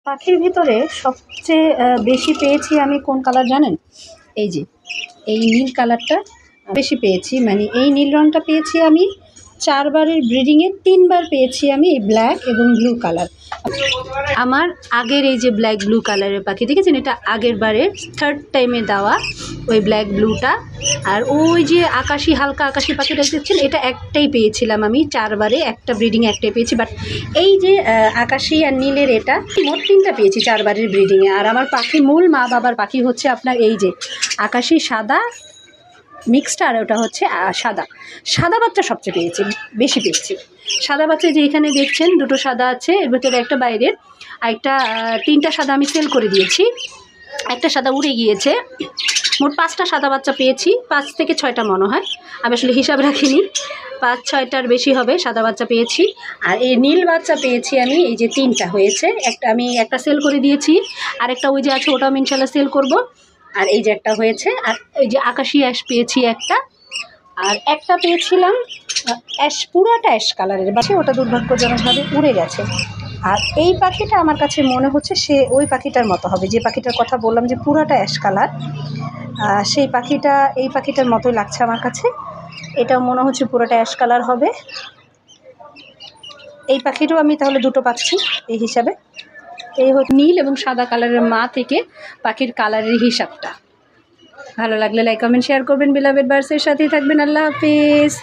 পাখির ভিতরে সবচেয়ে বেশি পেয়েছি আমি কোন কালার জানেন? এই যে এই নীল কালারটা বেশি পেয়েছি। মানে এই নীল রঙটা পেয়েছি আমি 4 বারের ব্রিডিংয়ে 3 বার পেয়েছি আমি এই ব্ল্যাক এবং ব্লু কালার। আমার আগের এই যে ব্ল্যাক ব্লু কালারের পাখি দেখেছেন, এটা আগের বারের 3rd টাইমে দেওয়া ওই ব্ল্যাক ব্লুটা। আর ওই যে আকাশি হালকা আকাশি পাখিটা দেখছেন, এটা একটাই পেয়েছিলাম আমি 4 বারে, একটা ব্রিডিংয়ে একটাই পেয়েছি। বাট এই যে আকাশি আর নীলের এটা মোট 3টা পেয়েছি 4 বারের ব্রিডিংয়ে। আর আমার পাখি মূল মা বাবার পাখি হচ্ছে আপনার এই যে আকাশি সাদা মিক্সড, আর ওটা হচ্ছে সাদা বাচ্চা সবচেয়ে পেয়েছি, বেশি পেয়েছি সাদা বাচ্চা। যে এখানে দেখছেন দুটো সাদা আছে, এর ভেতরে একটা বাইরের, আর একটা 3টা সাদা আমি সেল করে দিয়েছি, একটা সাদা উড়ে গিয়েছে। মোট 5টা সাদা বাচ্চা পেয়েছি, 5 থেকে 6টা মনে হয়, আমি আসলে হিসাব রাখিনি, 5-6টার বেশি হবে সাদা বাচ্চা পেয়েছি। আর এই নীল বাচ্চা পেয়েছি আমি এই যে 3টা হয়েছে, আমি একটা সেল করে দিয়েছি, আর একটা ওই যে আছে ওটাও আমি ইনশাল্লাহ সেল করব। আর এই যে একটা হয়েছে, আর এই যে আকাশি অ্যাশ পেয়েছি একটা, আর একটা পেয়েছিলাম অ্যাশ, পুরোটা অ্যাশ কালারের বাচ্চা, ওটা দুর্ভাগ্যজনকভাবে উড়ে গেছে। আর এই পাখিটা আমার কাছে মনে হচ্ছে সে ওই পাখিটার মতো হবে, যে পাখিটার কথা বললাম যে পুরোটা অ্যাশ কালার, সেই পাখিটা এই পাখিটার মতোই লাগছে আমার কাছে। এটাও মনে হচ্ছে পুরোটা অ্যাশ কালার হবে। এই পাখিটাও আমি তাহলে 2টো পাচ্ছি এই হিসাবে। এই হচ্ছে নীল এবং সাদা কালারের মা থেকে পাখির কালারের হিসাবটা। ভালো লাগলে লাইক কমেন্ট শেয়ার করবেন, বিলাভেড বার্ডসের সাথেই থাকবেন। আল্লাহ হাফিজ।